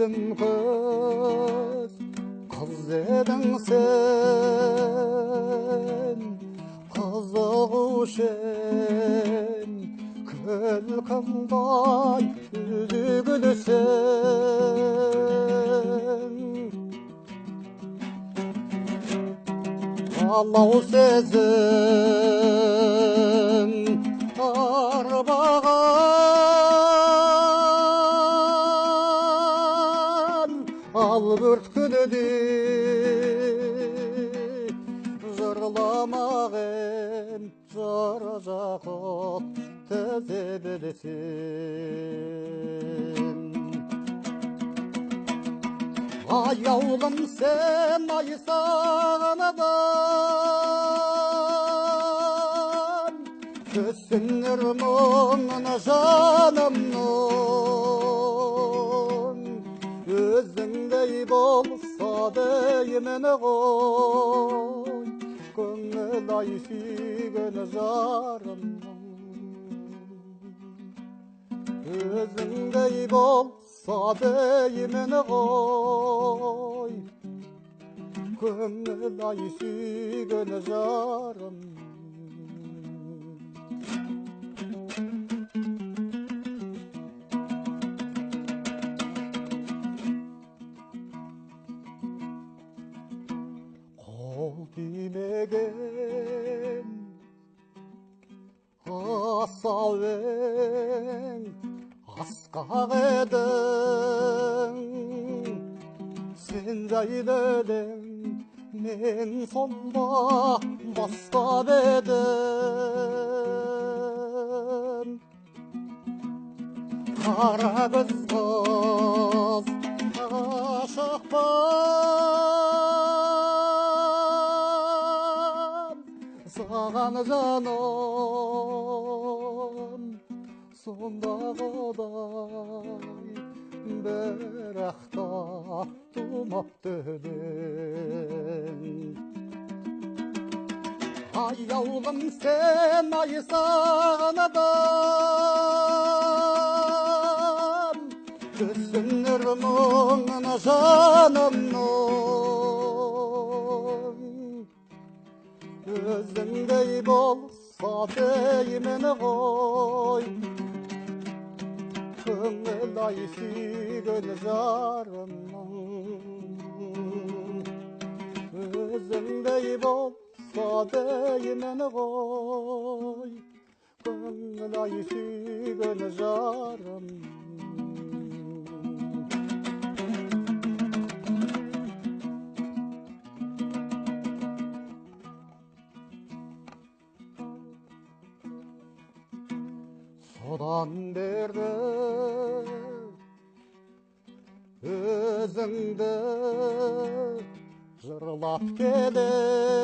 көзім көз қыз едің сен, қызығушы ем күлкің бай үзігілісің. Алау сезім арбаған ал бүрткүнүдү жырламагын жар жакыт тезе билесин. Аяулым sen aysanıdan, kösünür мұңын жанымның. Өзіңдей болса деймін ғой, көңіл ай сүйген жарымның. Өзіңдей болса деймін ғой, көңіл ай сүйген жарым. Қол тимеген асау ең асқақ едің, сен жайлы өлең мен сонда бастап едім. Қара көз қыз ғашықпын саған жаным, сондағыдай бірақ та тумапты өлең. Аяулым sen aysanıdan, kösünür мұңын жанымның. Өзіңдей болса деймін ғой, көңіл ай сүйген жарымның. Өзіңдей болса деймін ғой, көңіл ай сүйген жарым. Содан бері өзіңді жырлап келем,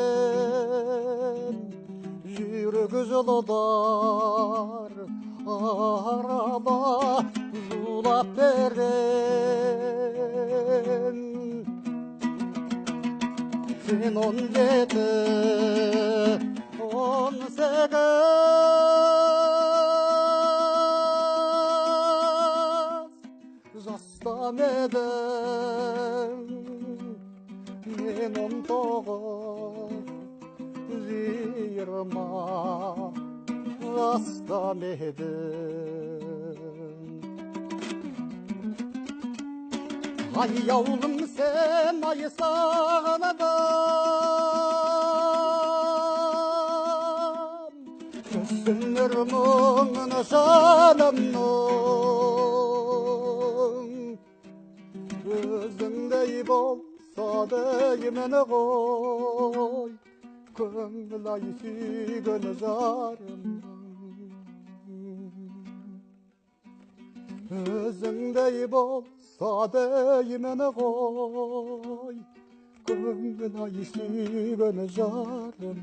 жүрек жылдар арада зулап берем. Сен 17, 18 жаста едім, мен 19, 20 жаста едім. Аяулым sen aysanıdan, kösünür мұңын жанымның. Өзіңдей болса деймін ғой, көңіл ай сүйген жарымның. Өзіңдей болса деймін ғой, көңіл ай сүйген жарымның.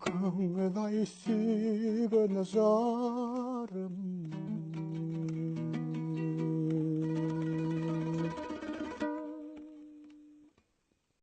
Көңіл ай сүйген жарым.